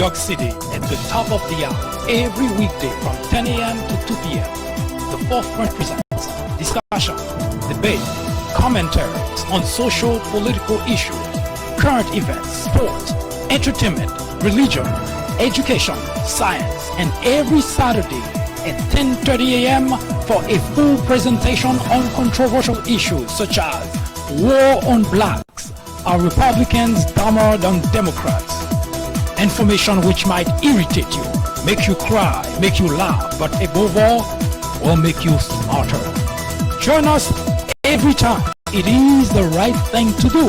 York City at the top of the hour every weekday from 10 a.m. to 2 p.m. The Forefront presents discussion, debate, commentaries on social, political issues, current events, sports, entertainment, religion, education, science, and every Saturday at 10:30 a.m. for a full presentation on controversial issues such as war on blacks, are Republicans dumber than Democrats? Information which might irritate you, make you cry, make you laugh, but above all, will make you smarter. Join us every time. It is the right thing to do.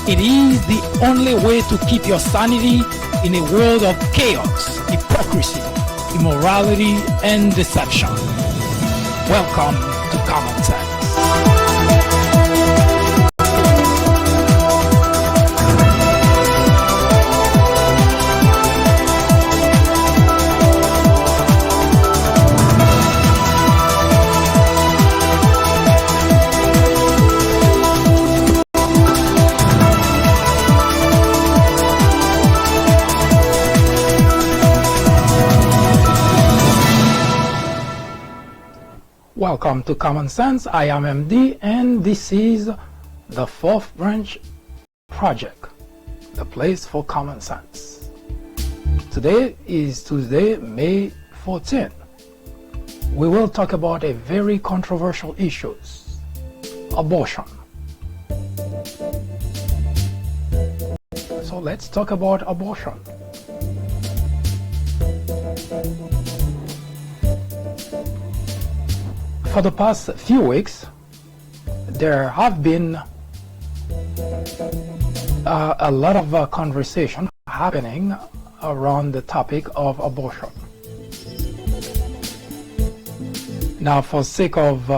It is the only way to keep your sanity in a world of chaos, hypocrisy, immorality, and deception. Welcome to Common Sense. Welcome to Common Sense. I am MD, and this is the Fourth Branch Project, the place for common sense. Today is Tuesday, May 14th. We will talk about a very controversial issue, abortion. So let's talk about abortion. For the past few weeks, there have been a lot of conversation happening around the topic of abortion. Now, for sake of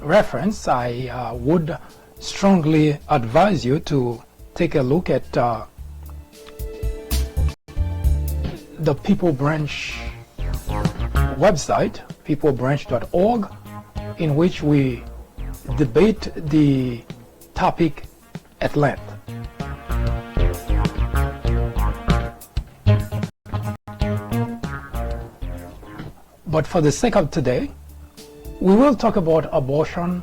reference, I would strongly advise you to take a look at the People Branch website, peoplebranch.org, in which we debate the topic at length. But for the sake of today, we will talk about abortion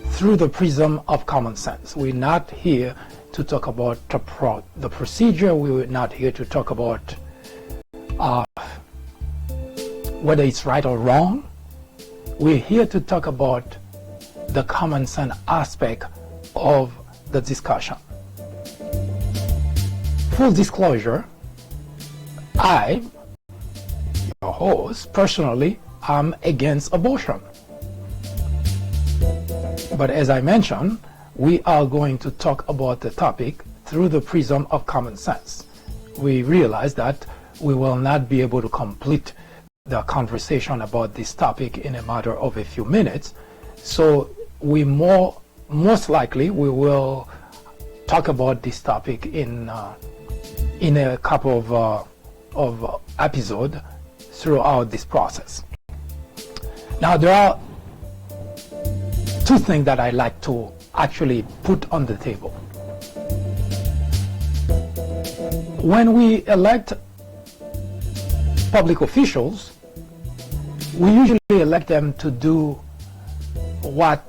through the prism of common sense. We're not here to talk about the procedure. We're not here to talk about whether it's right or wrong. We're here to talk about the common sense aspect of the discussion. Full disclosure, I, your host, personally, am against abortion. But as I mentioned, we are going to talk about the topic through the prism of common sense. We realize that we will not be able to complete the conversation about this topic in a matter of a few minutes, so most likely we will talk about this topic in a couple of episodes throughout this process. Now, there are two things that I like to actually put on the table. When we elect public officials, we usually elect them to do what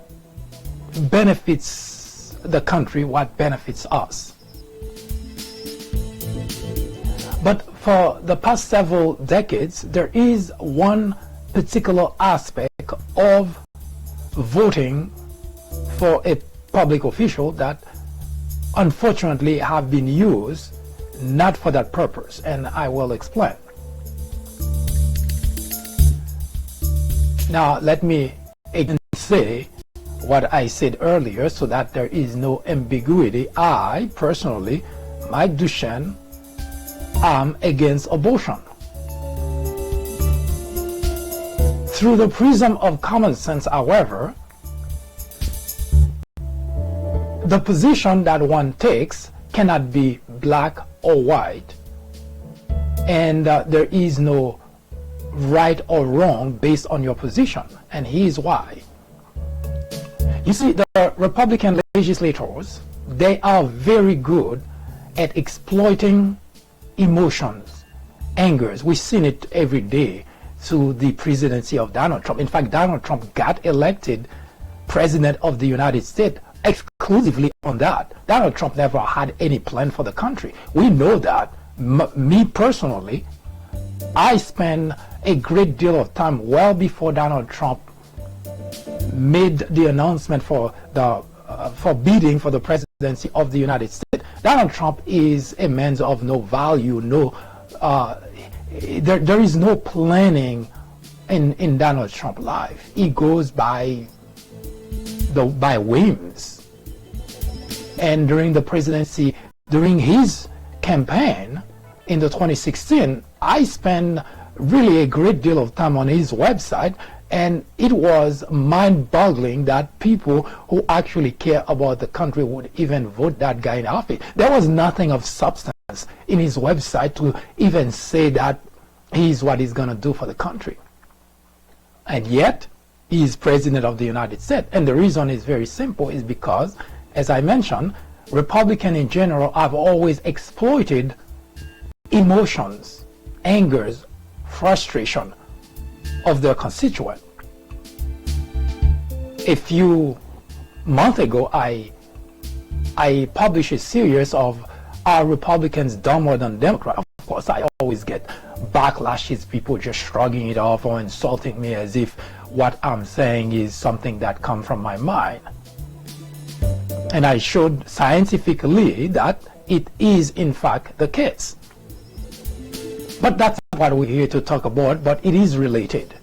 benefits the country, what benefits us. But for the past several decades, there is one particular aspect of voting for a public official that unfortunately have been used not for that purpose, and I will explain. Now, let me again say what I said earlier so that there is no ambiguity. I, personally, Mike Duchenne, am against abortion. Through the prism of common sense, however, the position that one takes cannot be black or white, and there is no right or wrong based on your position, and here's why. You see, the Republican legislators, they are very good at exploiting emotions, angers. We've seen it every day through the presidency of Donald Trump. In fact, Donald Trump got elected president of the United States exclusively on that. Donald Trump never had any plan for the country. We know that. Me personally, I spent a great deal of time well before Donald Trump made the announcement for bidding for the presidency of the United States. Donald Trump is a man of no value. There is no planning in Donald Trump's life. He goes by whims. And during the presidency, during his campaign in the 2016, I spent really a great deal of time on his website, and it was mind-boggling that people who actually care about the country would even vote that guy in office. There was nothing of substance in his website to even say that he's what he's going to do for the country. And yet, he's president of the United States. And the reason is very simple, is because, as I mentioned, Republicans in general have always exploited emotions, angers, frustration of their constituent. A few months ago, I published a series of Are Republicans Dumber Than Democrats? Of course, I always get backlashes, people just shrugging it off or insulting me as if what I'm saying is something that comes from my mind. And I showed scientifically that it is in fact the case. But that's not what we're here to talk about, but it is related.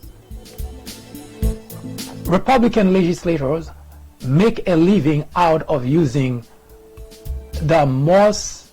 Republican legislators make a living out of using the most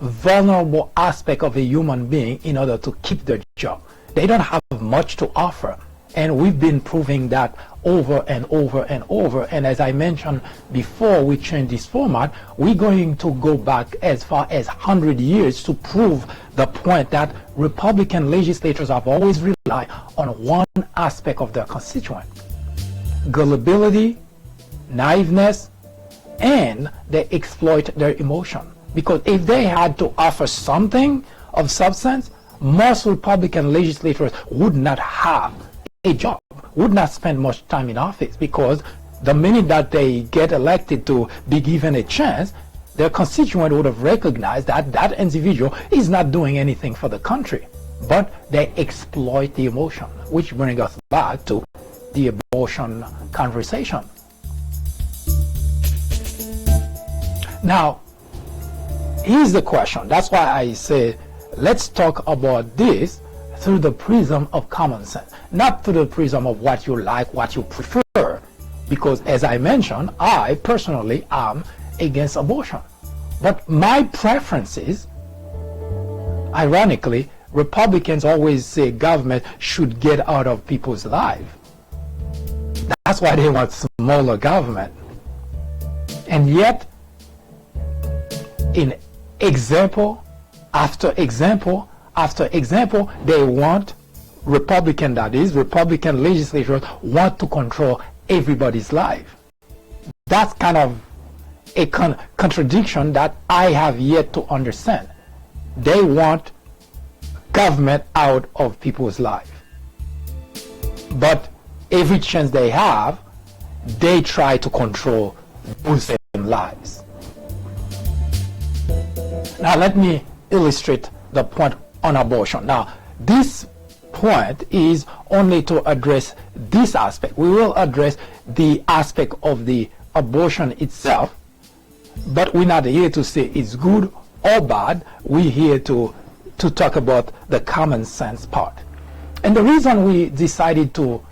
vulnerable aspect of a human being in order to keep their job. They don't have much to offer, and we've been proving that over and over and over. And as I mentioned before we change this format, we're going to go back as far as 100 years to prove the point that Republican legislators have always relied on one aspect of their constituent: gullibility, naiveness, and they exploit their emotion. Because if they had to offer something of substance, most Republican legislators would not have a job, would not spend much time in office, because the minute that they get elected to be given a chance, their constituent would have recognized that that individual is not doing anything for the country. But they exploit the emotion, which brings us back to the abortion conversation. Now, here's the question. That's why I say let's talk about this through the prism of common sense, not through the prism of what you like, what you prefer. Because as I mentioned, I personally am against abortion. But my preferences, ironically, Republicans always say government should get out of people's lives. That's why they want smaller government. And yet, in example after example after example, they want Republican legislators want to control everybody's life. That's kind of a contradiction that I have yet to understand. They want government out of people's life, but every chance they have, they try to control those same lives. Now let me illustrate the point on abortion. Now this point is only to address this aspect. We will address the aspect of the abortion itself, but we're not here to say it's good or bad. We're here to talk about the common sense part. And the reason we decided to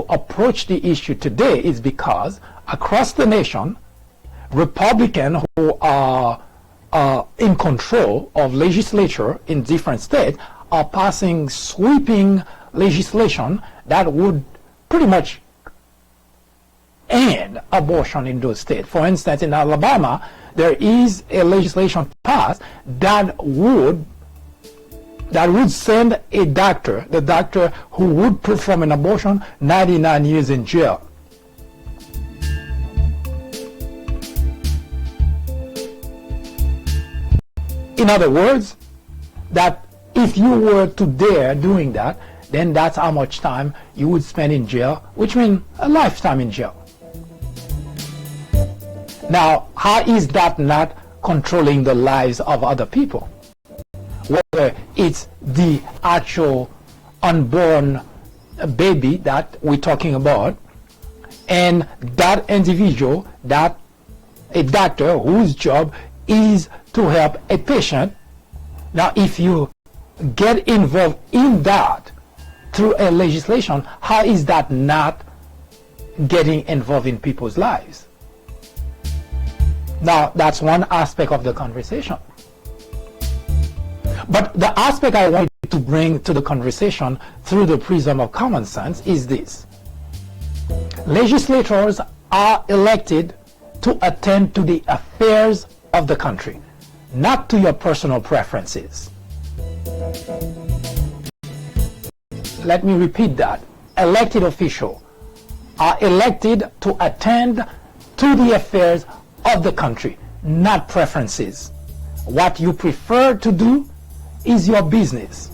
approach the issue today is because across the nation, Republicans who are in control of legislature in different states are passing sweeping legislation that would pretty much end abortion in those states. For instance, in Alabama, there is a legislation passed that would send a doctor, the doctor who would perform an abortion, 99 years in jail. In other words, that if you were to dare doing that, then that's how much time you would spend in jail, which means a lifetime in jail. Now, how is that not controlling the lives of other people? Whether it's the actual unborn baby that we're talking about, and that individual, that a doctor whose job is to help a patient. Now, if you get involved in that through a legislation, how is that not getting involved in people's lives? Now, that's one aspect of the conversation. But the aspect I want to bring to the conversation through the prism of common sense is this. Legislators are elected to attend to the affairs of the country, not to your personal preferences. Let me repeat that. Elected officials are elected to attend to the affairs of the country, not preferences. What you prefer to do is your business.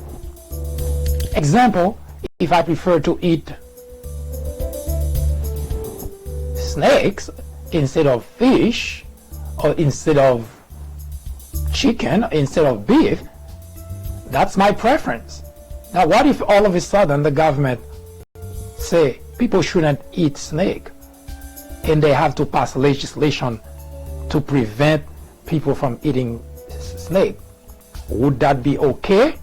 Example, if I prefer to eat snakes instead of fish, or instead of chicken, instead of beef, that's my preference. Now, what if all of a sudden the government say people shouldn't eat snake, and they have to pass legislation to prevent people from eating snake? Would that be okay?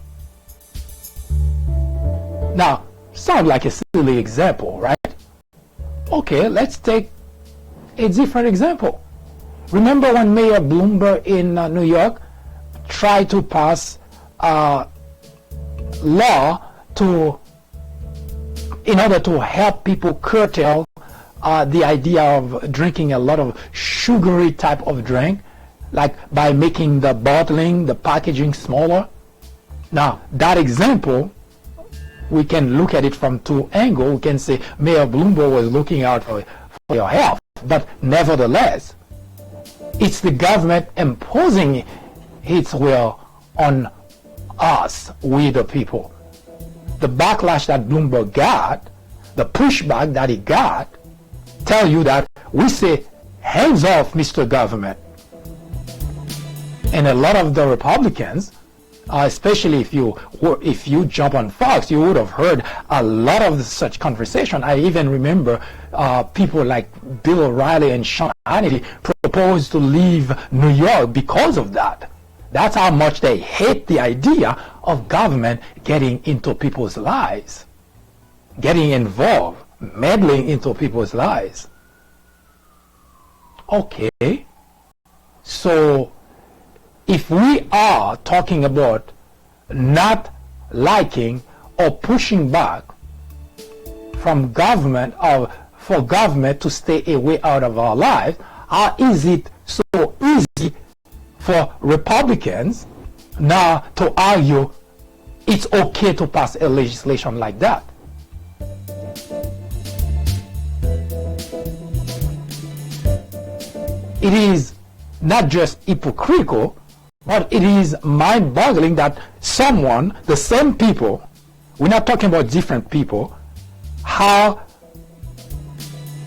Now, sounds like a silly example, right? Okay, let's take a different example. Remember when Mayor Bloomberg in New York tried to pass a law in order to help people curtail the idea of drinking a lot of sugary type of drink, like by making the bottling, the packaging smaller? Now, that example, we can look at it from two angles. We can say Mayor Bloomberg was looking out for your health, but nevertheless, it's the government imposing its will on us, we the people. The backlash that Bloomberg got, the pushback that he got, tell you that we say, hands off, Mr. Government. And a lot of the Republicans, especially if you jump on Fox, you would have heard a lot of such conversation. I even remember people like Bill O'Reilly and sanity proposed to leave New York because of that. That's how much they hate the idea of government getting into people's lives, getting involved, meddling into people's lives. Okay, so if we are talking about not liking or pushing back from government, or for government to stay away out of our lives, how is it so easy for Republicans now to argue it's okay to pass a legislation like that? It is not just hypocritical, but it is mind-boggling that someone, the same people, we're not talking about different people, how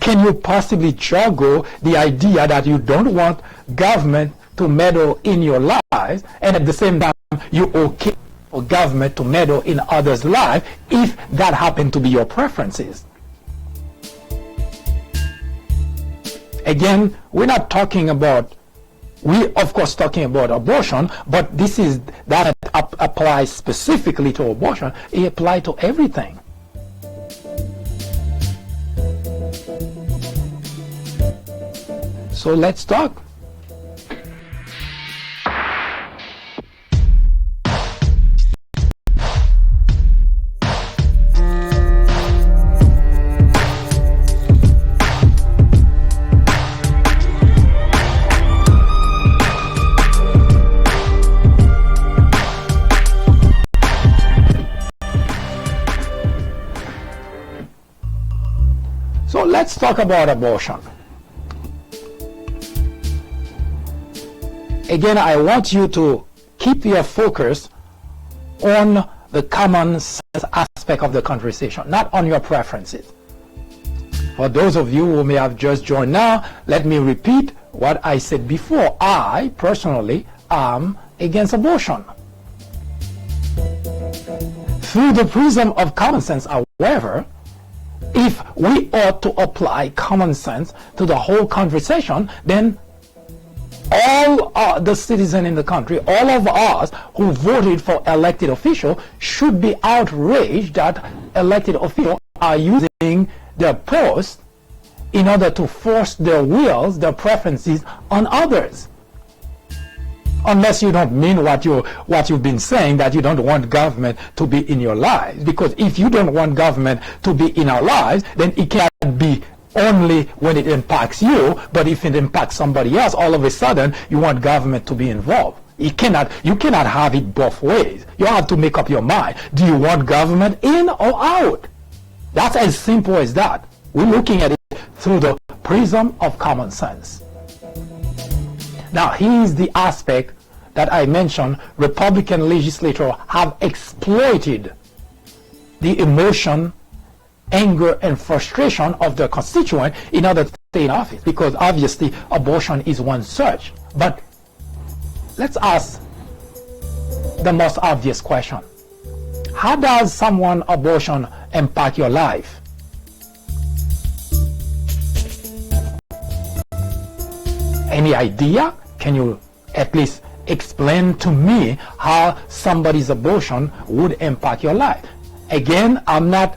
can you possibly juggle the idea that you don't want government to meddle in your lives, and at the same time you're okay for government to meddle in others' lives if that happen to be your preferences? Again, we're not talking about, we of course talking about abortion, but this is that applies specifically to abortion. It applies to everything. So let's talk. So let's talk about abortion. Again, I want you to keep your focus on the common sense aspect of the conversation, not on your preferences. For those of you who may have just joined now, let me repeat what I said before. I personally am against abortion. Through the prism of common sense, however, if we ought to apply common sense to the whole conversation, then all the citizens in the country, all of us who voted for elected officials, should be outraged that elected officials are using their post in order to force their wills, their preferences on others. Unless you don't mean what you've been saying, that you don't want government to be in your lives. Because if you don't want government to be in our lives, then it can't be only when it impacts you, but if it impacts somebody else, all of a sudden you want government to be involved. You cannot have it both ways. You have to make up your mind. Do you want government in or out? That's as simple as that. We're looking at it through the prism of common sense. Now, here's the aspect that I mentioned. Republican legislators have exploited the emotion, anger, and frustration of their constituent in order to stay in office, because obviously abortion is one such. But let's ask the most obvious question. How does someone abortion impact your life? Any idea? Can you at least explain to me how somebody's abortion would impact your life? Again, I'm not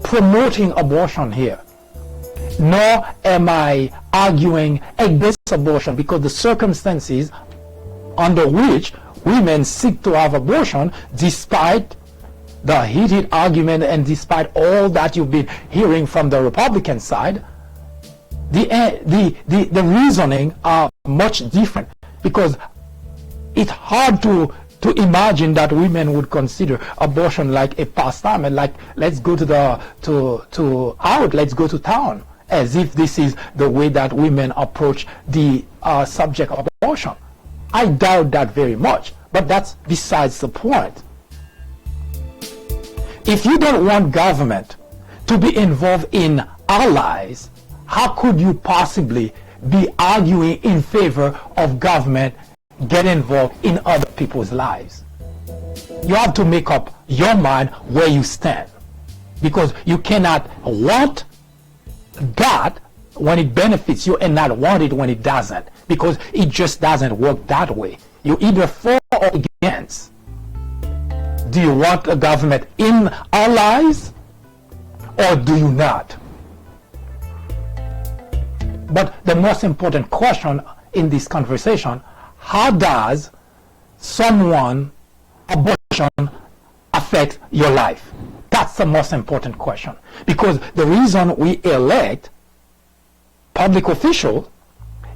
promoting abortion here, nor am I arguing against abortion, because the circumstances under which women seek to have abortion, despite the heated argument and despite all that you've been hearing from the Republican side, the reasoning are much different, because it's hard to imagine that women would consider abortion like a pastime, and like, let's go let's go to town, as if this is the way that women approach the subject of abortion. I doubt that very much, but that's besides the point. If you don't want government to be involved in our lives, how could you possibly be arguing in favor of government get involved in other people's lives? You have to make up your mind where you stand, because you cannot want that when it benefits you and not want it when it doesn't, because it just doesn't work that way. You either for or against. Do you want a government in our lives, or do you not? But the most important question in this conversation, how does someone abortion affect your life? That's the most important question, because the reason we elect public officials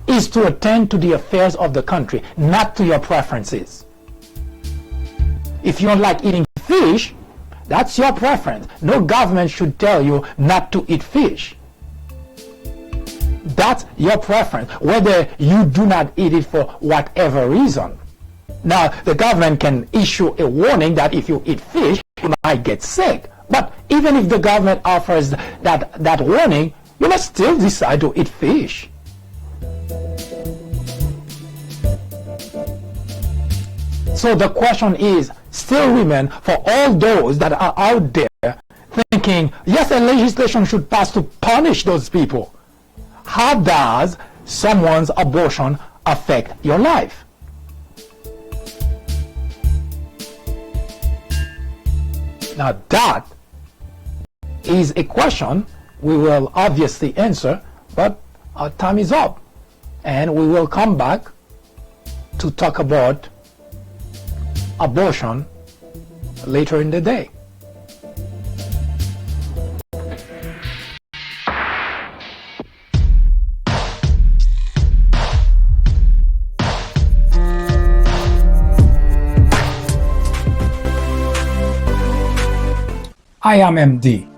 is to attend to the affairs of the country, not to your preferences. If you don't like eating fish, that's your preference. No government should tell you not to eat fish. That's your preference, whether you do not eat it for whatever reason. Now, the government can issue a warning that if you eat fish, you might get sick. But even if the government offers that warning, you must still decide to eat fish. So the question is, still remain for all those that are out there thinking, yes, a legislation should pass to punish those people. How does someone's abortion affect your life? Now that is a question we will obviously answer, but our time is up, and we will come back to talk about abortion later in the day. I am MD,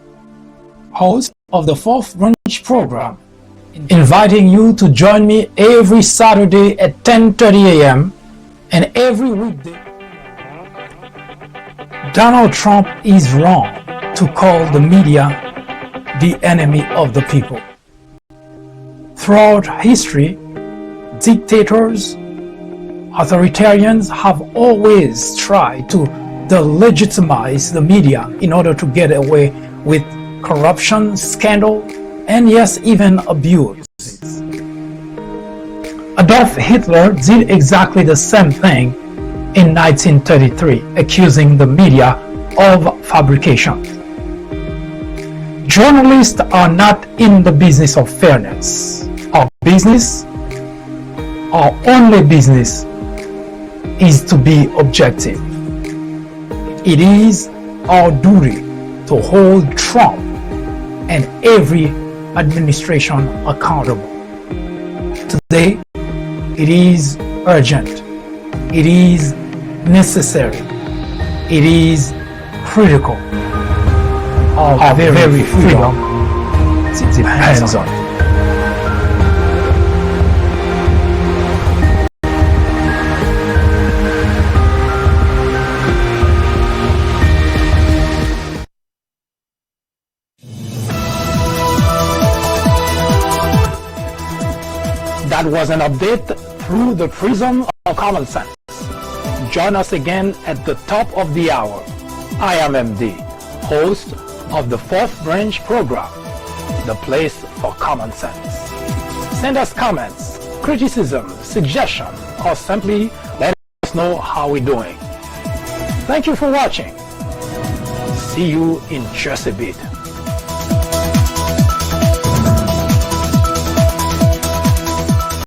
host of the Fourth Branch program, inviting you to join me every Saturday at 10:30 a.m. and every weekday Donald Trump is wrong to call the media the enemy of the people. Throughout history, dictators, authoritarians have always tried to delegitimize the media in order to get away with corruption, scandal, and yes, even abuse. Adolf Hitler did exactly the same thing in 1933, accusing the media of fabrication. Journalists are not in the business of fairness. Our only business is to be objective. It is our duty to hold Trump and every administration accountable. Today, it is urgent. It is necessary. It is critical. Our very freedom depends on it. That was an update through the prism of common sense. Join us again at the top of the hour. I am MD, host of the Fourth Branch program, the place for common sense. Send us comments, criticism, suggestion, or simply let us know how we're doing. Thank you for watching. See you in just a bit.